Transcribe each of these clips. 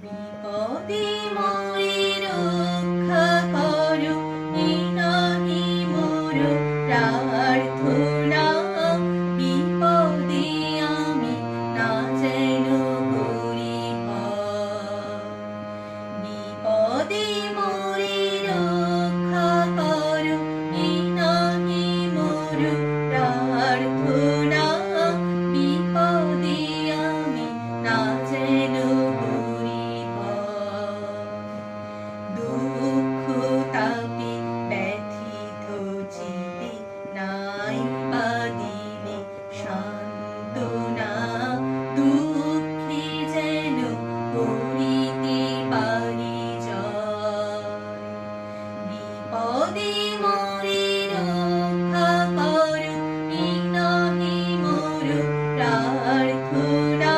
বিপদে মোরে রক্ষা করো, এই নাহি মোর প্রার্থনা। বিপদে আমি না যেন করি ভয়। বিপদে মোরে রক্ষা করো, এই নাহি মোর প্রার্থনা। বিপদে আমি না যেন করি ভয়। দুঃখ তাপে ব্যথিত চিতে নাই বা দিলে সান্ত্বনা। দুঃখে যেন করিতে পারি জয়। বিপদে মোরে রক্ষা করো, এই নাহি মোর প্রার্থনা।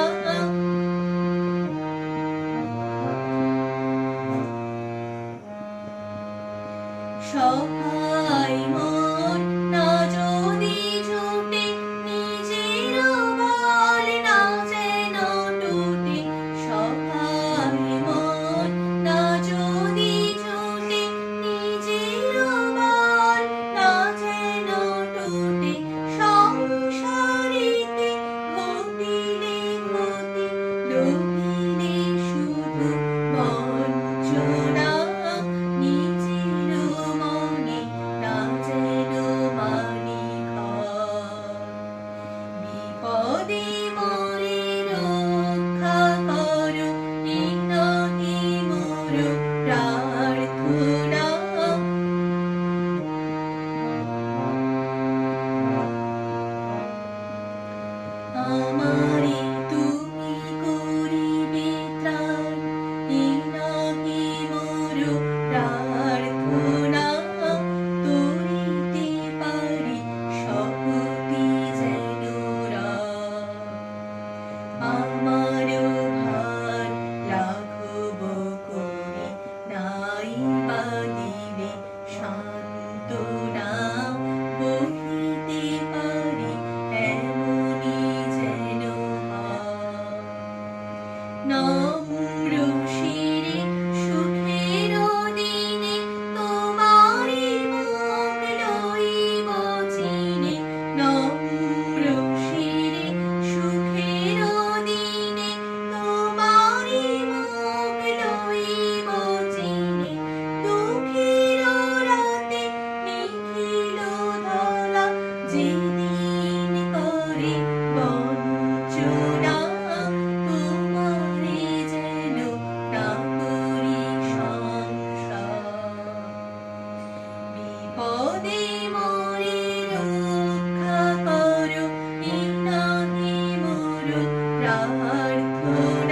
সহায় মন না যদি ছুটে, নিজের বল না যেন টুটে। সহায় মন না যদি ছুটে, নিজের বল না যেন টুটে। সংসারেতে ঘটিলে ক্ষতি, লোভিলে শুধু বঞ্চনা। নিজের মনে না যেন মানি ক্ষয়। বিপদে মোরে রক্ষা করো, এই নাহি মোর প্রার্থনা। আমারে তুমি করিবে ত্রাণ, এই নাহি মোর প্রার্থনা। তরিতে পারি শক্তি যেন রয়। আমার ভার লাঘব করে নাই বা দিলে সান্ত্বনা। বহিতে পারি এমনি যেন হয়। নম্র শিরে সুখের দিনে তোমারি মুখ লইব চিনে। নম্র শিরে সুখের দিনে তোমারি মুখ লইব চিনে। দুঃখের রাতে নিখিল ধরা, যেদিন করে বঞ্চনা। তোমারে যেন না করি সংশয়। বিপদে মোরে রক্ষা করো, এই নাহি মোর প্রার্থনা।